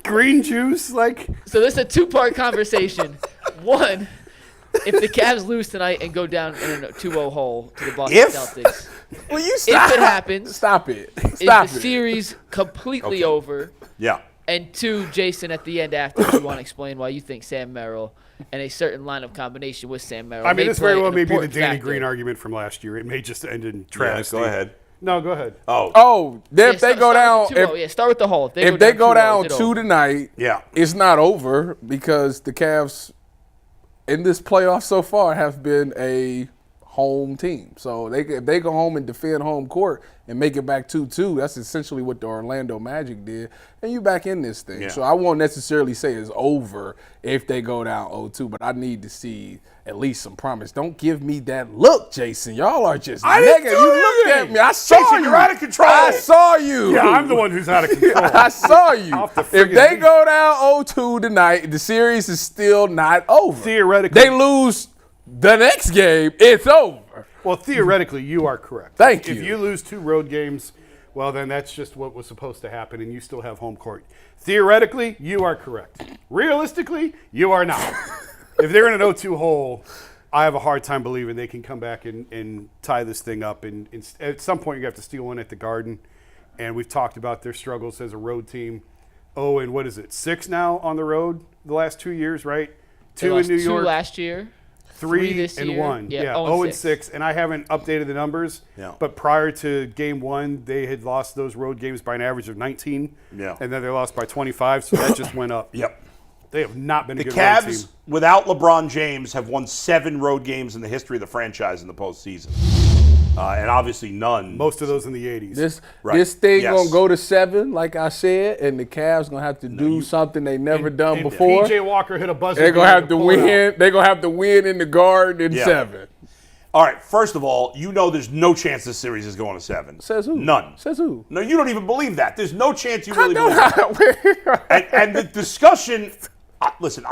Green juice, like. So this is a two-part conversation. One, if the Cavs lose tonight and go down in a 2-0 hole to the Boston Celtics, Well, you stop. if it happens, Stop it. is Stop the it. series completely over? Yeah. And two, Jason, at the end after, you want to explain why you think Sam Merrill and a certain lineup combination with Sam Merrill. I mean, this very well may be the important Danny factor. Green argument from last year. It may just end in Yeah, travesty. go ahead. No, go ahead. Oh, if they go down, start with the hole. if they go down 2 2 tonight, Yeah. it's not over because the Cavs in this playoff so far have been a home team. So if they go home and defend home court and make it back 2-2, that's essentially what the Orlando Magic did, and you back in this thing. Yeah. So I won't necessarily say it's over if they go down 0-2, but I need to see at least some promise. Don't give me that look, Jason. Y'all are just negative. You looked at me. I saw Jason, you. you're out of control. I saw you. Yeah, I'm the one who's out of control. I saw you. Off the If friggin' they leash. go down 0-2 tonight, the series is still not over. Theoretically. They lose the next game, it's over. Well, theoretically, you are correct. Thank you. If you lose 2 road games, well, then that's just what was supposed to happen, and you still have home court. Theoretically, you are correct. Realistically, you are not. If they're in an 0-2 hole, I have a hard time believing they can come back and tie this thing up. And at some point, you have to steal one at the Garden. And we've talked about their struggles as a road team. Oh, and what is it, 6 now on the road the last 2 years, right? They 2 in lost New 2 York. last year. 3 this and year. 1. Yeah, 0 and 6. And I haven't updated the numbers. Yeah. But prior to game 1, they had lost those road games by an average of 19. Yeah. And then they lost by 25, so that just went up. Yep. They have not been a The good road team. Cavs, without LeBron James, have won 7 road games in the history of the franchise in the postseason. And obviously none. Most of those in the 80s. This thing Yes. gonna go to 7, like I said, and the Cavs gonna have to do something they never done and before. PJ Walker hit a buzzer. They're gonna beater have to pull it out. win. They're gonna have to win in the Garden in 7. All right, first of all, you know there's no chance this series is going to 7. Says who? None. Says who? No, you don't even believe that. There's no chance you I really know believe that. how. And the discussion, listen,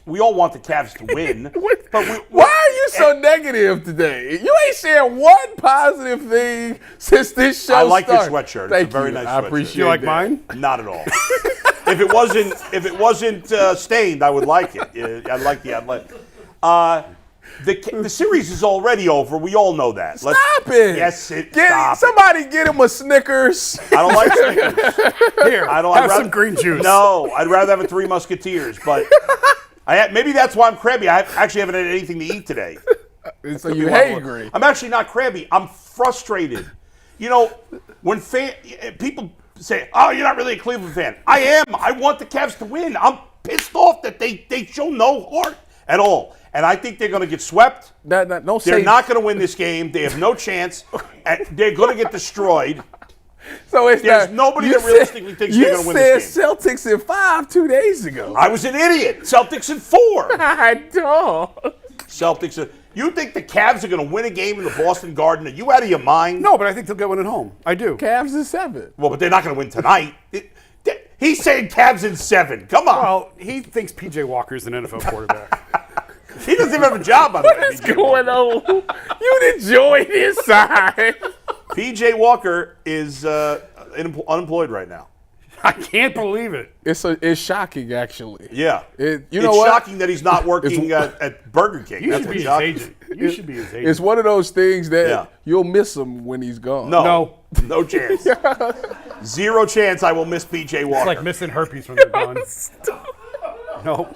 we all want the Cavs to win. But Why are you so negative today? You ain't sharing one positive thing since this show I like started. your sweatshirt. Thank It's a very you. nice I sweatshirt. appreciate Do you like that. mine? Not at all. If it wasn't stained, I would like it. I'd like the the series is already over. We all know that. Stop it. Yes, stop it. Somebody get him a Snickers. I don't like Snickers. Here, I don't. have some green juice. No, I'd rather have a 3 Musketeers. But maybe that's why I'm crabby. I actually haven't had anything to eat today. So you hangry. I'm actually not crabby. I'm frustrated. You know, when people say, "Oh, you're not really a Cleveland fan," I am. I want the Cavs to win. I'm pissed off that they show no heart at all. And I think they're going to get swept. They're not going to win this game. They have no chance. They're going to get destroyed. So There's nobody that realistically thinks they're going to win this game. You said Celtics in 5 2 days ago. I was an idiot. Celtics in 4. I don't. Celtics. You think the Cavs are going to win a game in the Boston Garden? Are you out of your mind? No, but I think they'll get one at home. I do. Cavs in 7. Well, but they're not going to win tonight. He's saying Cavs in 7. Come on. Well, he thinks PJ Walker's an NFL quarterback. He doesn't even have a job on What is going on? You enjoy this side. PJ Walker is unemployed right now. I can't believe it. It's shocking, actually. Yeah. You it's know what? shocking that he's not working at Burger King. You That's should what's be his shocking. agent. You should be his agent. It's one of those things that Yeah. you'll miss him when he's gone. No chance. Zero chance I will miss PJ Walker. It's like missing herpes when they're gone. No.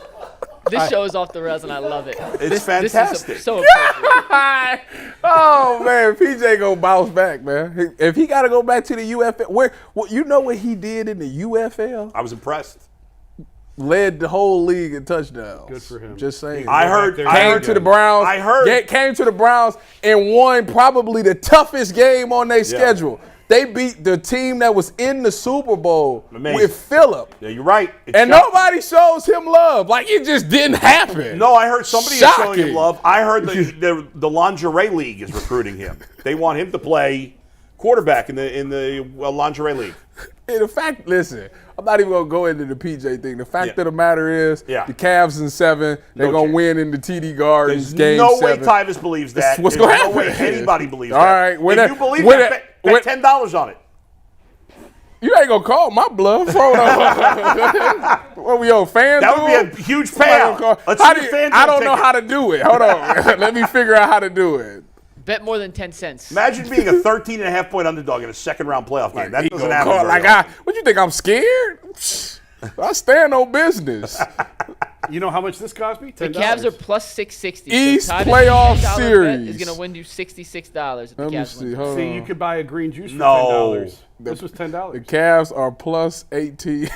This show is off the rails, and I love it. It's This fantastic. is so appropriate. Oh man, PJ gonna bounce back, man. If he got to go back to the UFL, you know what he did in the UFL? I was impressed. Led the whole league in touchdowns. Good for him. Just saying. I heard Came to the Browns. I heard. Came to the Browns and won probably the toughest game on their schedule. They beat the team that was in the Super Bowl with Phillip. Yeah, you're right. And nobody shows him love. Like, it just didn't happen. No, I heard somebody is showing him Shocking. love. I heard the lingerie league is recruiting him. They want him to play quarterback in the lingerie league. And the fact, listen, I'm not even going to go into the PJ thing. The fact of the matter is, the Yeah. Cavs in 7, they're going to win in the TD Gardens There's game no 7. way Tyvus believes that. What's There's going to no way happen? anybody believes All that. right, If you believe that, bet $10 on it. You ain't gonna call my bluff. Hold on. What we on FanDuel? That would be a huge payout. Let's see your FanDuel I don't know ticket. how to do it. Hold on. Let me figure out how to do it. Bet more than 10 cents. Imagine being a 13.5-point underdog in a second-round playoff game. That doesn't happen very often. What you think? I'm scared? I stand on business. You know how much this cost me? $10. The Cavs are plus 660. East so Todd playoff $10 bet series. is going to win you $66 if the Let me Cavs see. win. Hold See, on. you could buy a green juice for No. $10. This was $10. The Cavs are plus 18.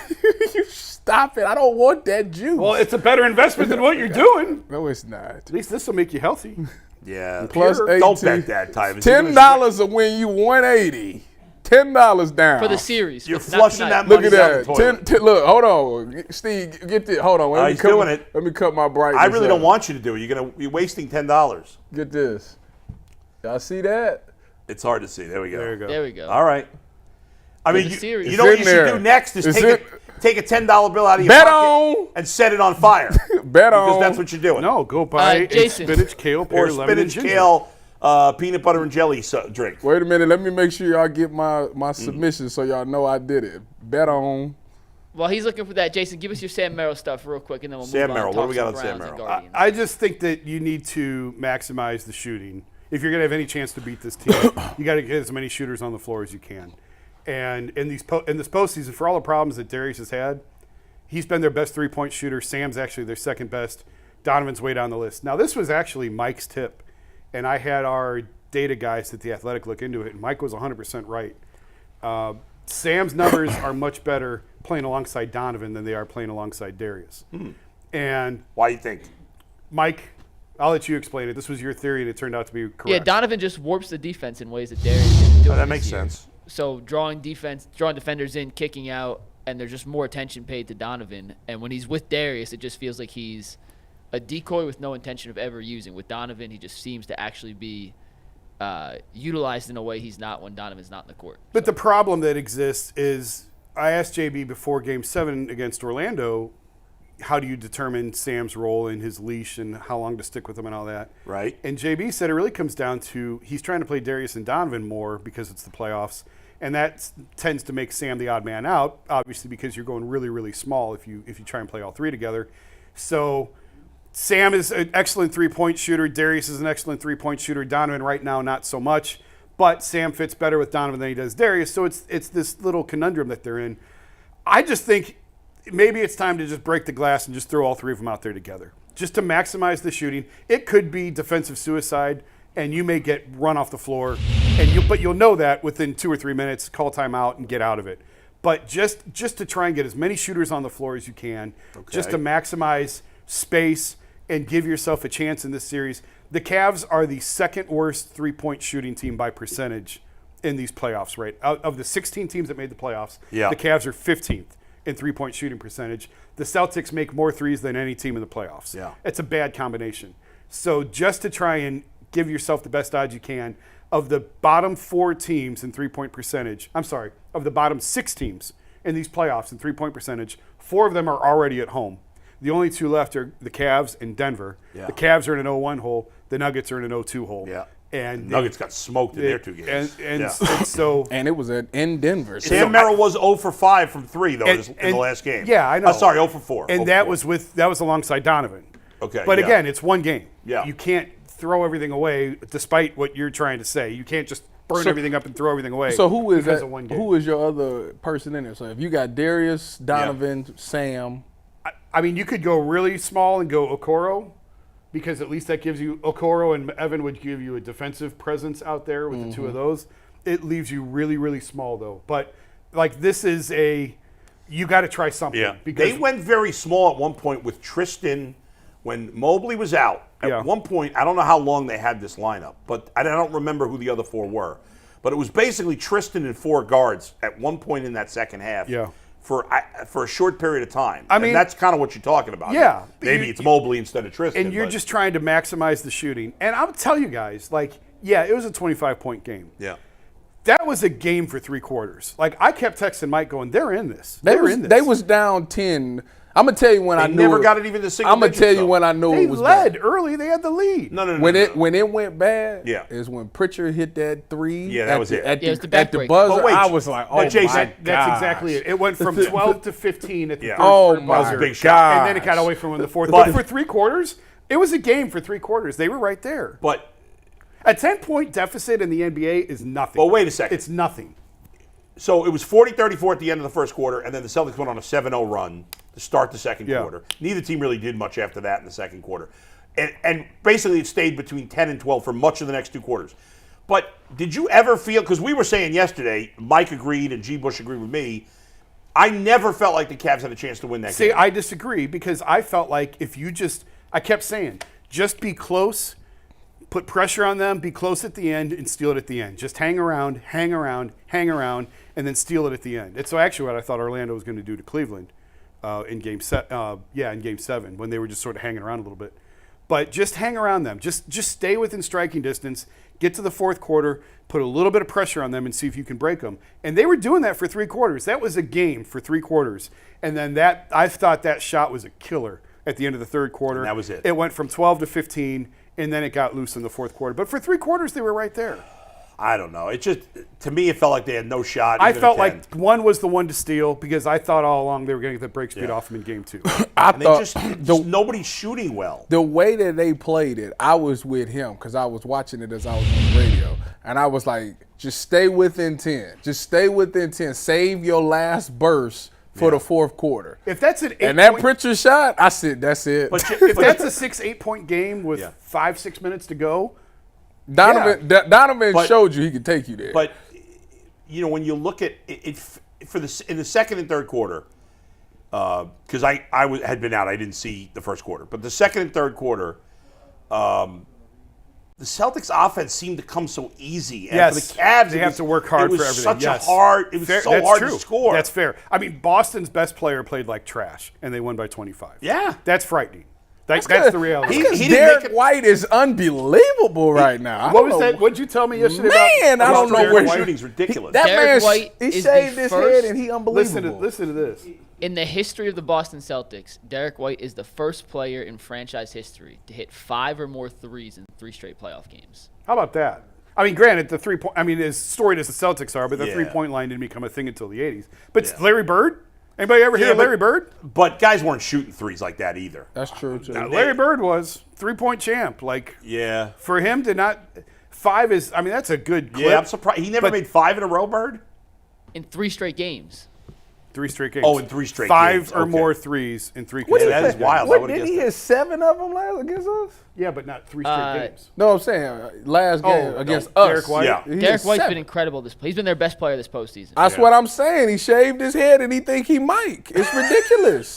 You stop it. I don't want that juice. Well, it's a better investment than what you're doing. No, it's not. At least this will make you healthy. Yeah. Plus 18. Don't bet that, Tyvus. $10 will win you 180. $10 down. For the series. You're not flushing tonight. that Look money at down that. the toilet. Look, hold on. Steve, get this. Hold on. Let me he's cut doing my- it. Let me cut my brightness I really up. don't want you to do it. You're wasting $10. Get this. Y'all see that? It's hard to see. There we go. There you go. There we go. All right. I mean, the series. you know what It's you in should there. do next is It's take a $10 bill out of your Bet pocket on. and set it on fire. Bet Because on. that's what you're doing. No, go buy a Jason. spinach, kale, pear, Or lemon, and spinach, ginger. kale, peanut butter and jelly drink. Wait a minute. Let me make sure y'all get my submission so y'all know I did it. Bet on. While he's looking for that, Jason, give us your Sam Merrill stuff real quick, and then we'll Sam move on. Merrill, and what talk do we got some on Sam Browns and Merrill? Guardians. I just think that you need to maximize the shooting. If you're going to have any chance to beat this team, you got to get as many shooters on the floor as you can. And in this postseason, for all the problems that Darius has had, he's been their best three-point shooter. Sam's actually their second best. Donovan's way down the list. Now, this was actually Mike's tip, and I had our data guys at The Athletic look into it, and Mike was 100% right. Sam's numbers are much better playing alongside Donovan than they are playing alongside Darius. And Why do you think? Mike, I'll let you explain it. This was your theory, and it turned out to be correct. Yeah, Donovan just warps the defense in ways that Darius didn't do. That makes sense. So drawing defenders in, kicking out, and there's just more attention paid to Donovan. And when he's with Darius, it just feels like he's a decoy with no intention of ever using. With Donovan, he just seems to actually be utilized in a way he's not when Donovan's not in the court. But the problem that exists is I asked JB before Game 7 against Orlando, how do you determine Sam's role in his leash and how long to stick with him and all that? Right. And JB said it really comes down to he's trying to play Darius and Donovan more because it's the playoffs, and that tends to make Sam the odd man out, obviously because you're going really, really small if you try and play all three together. So Sam is an excellent three-point shooter. Darius is an excellent three-point shooter. Donovan right now not so much, but Sam fits better with Donovan than he does Darius. So it's this little conundrum that they're in. I just think maybe it's time to just break the glass and just throw all three of them out there together, just to maximize the shooting. It could be defensive suicide, and you may get run off the floor, but you'll know that within 2 or 3 minutes. Call timeout and get out of it. But just to try and get as many shooters on the floor as you can, just to maximize space and give yourself a chance in this series. The Cavs are the second worst three-point shooting team by percentage in these playoffs, right? Out of the 16 teams that made the playoffs, Yeah. the Cavs are 15th in three-point shooting percentage. The Celtics make more threes than any team in the playoffs. Yeah. It's a bad combination. So just to try and give yourself the best odds you can, of the bottom 4 teams in three-point percentage, of the bottom 6 teams in these playoffs in three-point percentage, 4 of them are already at home. The only 2 left are the Cavs and Denver. Yeah. The Cavs are in an 0-1 hole. The Nuggets are in an 0-2 hole. Yeah. And Nuggets got smoked in their 2 games. And Yeah. so And it was in Denver. So Sam Merrill was 0 for 5 from 3 though in the and- last game. Yeah, I know. Sorry, 0 for 4. And 0 that for 4. was alongside Donovan. Okay, But yeah. again, it's one game. Yeah. You can't throw everything away, despite what you're trying to say. You can't just burn everything up and throw everything away. So who is because that? of one game. Who is your other person in there? So if you got Darius, Donovan, Sam. I mean, you could go really small and go Okoro, because at least that gives you Okoro and Evan would give you a defensive presence out there with the 2 of those. It leaves you really, really small though. But like this is you got to try something. Yeah, because they went very small at one point with Tristan when Mobley was out. At Yeah. one point, I don't know how long they had this lineup, but I don't remember who the other 4 were. But it was basically Tristan and 4 guards at one point in that second half. Yeah. For a short period of time. I mean- and that's kind of what you're talking about. Yeah. Maybe it's Mobley instead of Tristan. and you're but- just trying to maximize the shooting. And I'll tell you guys, it was a 25-point game. Yeah. That was a game for 3 quarters. Like I kept texting Mike going, they're in this. They They're was, in this. they was down 10. I'm gonna tell you when I knew. Never got it even to single I'm gonna digits, tell you though. when I knew They it was led bad. early. They had the lead. No. When it went bad, Yeah. is when Pritchard hit that three. Yeah, that was it. At Yeah, it was the, the at the backbreaker. buzzer, But wait, I was like, oh Jason, my That's gosh. exactly it. It went from 12 to 15 at the third Oh quarter my buzzer. big shot. And then it got away from in the fourth. But- But for 3 quarters, it was a game for 3 quarters. They were right there. But A 10-point deficit in the NBA is nothing. But wait a second. It's nothing. so it was 40-34 at the end of the first quarter, and then the Celtics went on a 7-0 run to start the second Yeah. quarter. Neither team really did much after that in the second quarter. And basically it stayed between 10 and 12 for much of the next 2 quarters. But did you ever feel, because we were saying yesterday, Mike agreed and G. Bush agreed with me, I never felt like the Cavs had a chance to win that See, game. I disagree because I felt like if you I kept saying, just be close, put pressure on them, be close at the end, and steal it at the end. Just hang around, and then steal it at the end. It's actually what I thought Orlando was going to do to Cleveland in Game 7 when they were just sort of hanging around a little bit. But just hang around them. Just stay within striking distance. Get to the fourth quarter, put a little bit of pressure on them, and see if you can break them. And they were doing that for 3 quarters. That was a game for 3 quarters. And then I thought that shot was a killer at the end of the third quarter. And that was it. It went from 12 to 15, and then it got loose in the fourth quarter. But for 3 quarters, they were right there. I don't know. It just, to me, it felt like they had no shot. I even felt at 10. like one was the one to steal because I thought all along they were going to get the break speed off them in game 2. I And they thought just nobody's shooting well. the way that they played it, I was with him because I was watching it as I was on the radio, and I was like, just stay within 10. Just stay within 10. Save your last burst for the fourth quarter. If that's an 8 And that point, Pritchard shot, I said, that's it. But if that's a 6-8 point game with 5-6 minutes to go, Donovan But- showed you he could take you there. But, when you look at it in the second and third quarter, because had been out, I didn't see the first quarter. But the second and third quarter, the Celtics offense seemed to come so easy. And yes, for the Cavs, they have to work hard for everything. Such yes. it was Fair, so that's hard true. to score. That's fair. I mean, Boston's best player played like trash, and they won by 25. Yeah. That's frightening. That's good. the reality. He didn't Derek make it- White is unbelievable right now. I What don't was know that? What'd you tell me yesterday Man, about I don't know Derek where White? shooting's ridiculous. That Derek man, White he is shaved the his first- head and he unbelievable. Listen to this. In the history of the Boston Celtics, Derek White is the first player in franchise history to hit 5 or more threes in 3 straight playoff games. How about that? I mean, granted, the 3 point. I mean, as storied as the Celtics are, but the Yeah. 3-point line didn't become a thing until the 80s. But Larry Bird? Anybody ever hear of Larry Bird? But guys weren't shooting threes like that either. That's true, too. Larry Bird was 3-point champ. Like, Yeah. for him to not 5 is. I mean, that's a good clip. Yeah, I'm surprised. He never But- made 5 in a row, Bird? In 3 straight games. 3 straight games. Oh, in 3 straight 5 games. or Okay. more threes in 3 What Yeah, consecutive that is wild. I What, would've didn't he guessed hit 7 of them last against us? Yeah, but not 3 straight games. No, I'm saying last game Oh, against no, us. Derek White? Yeah. He hit Derek White's 7. been incredible this. He's been their best player this postseason. That's what I'm saying. He shaved his head and he think he Mike. It's ridiculous.